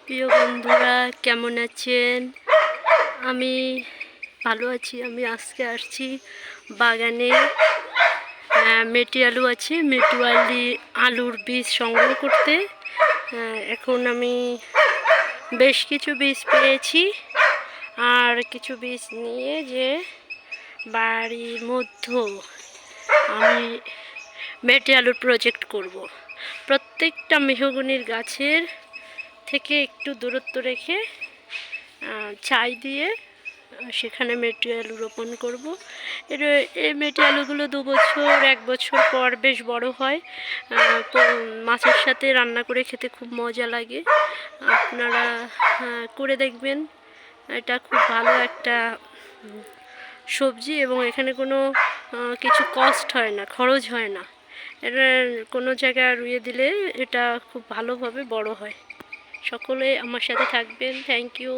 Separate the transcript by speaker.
Speaker 1: প্রিয় বন্ধুরা, কেমন আছেন? আমি ভালো আছি। আমি আজকে আসছি বাগানে। মেটি আলু আছে, আলুর বীজ সংগ্রহ করতে। এখন আমি বেশ কিছু বীজ পেয়েছি, আর কিছু বীজ নিয়ে যে বাড়ির মধ্যে আমি মেটি আলুর প্রজেক্ট করব। প্রত্যেকটা মেহগনির গাছের থেকে একটু দূরত্ব রেখে ছাই দিয়ে সেখানে মেটি আলু রোপণ করব। এই মেটি আলুগুলো 2 বছর 1 বছর পর বেশ বড় হয়। মাছের সাথে রান্না করে খেতে খুব মজা লাগে। আপনারা করে দেখবেন। এটা খুব ভালো একটা সবজি, এবং এখানে কোনো কিছু কস্ট হয় না, খরচ হয় না। এটা কোনো জায়গায় রুইয়ে দিলে এটা খুব ভালোভাবে বড় হয়। সকলে আমার সাথে থাকবেন। Thank you.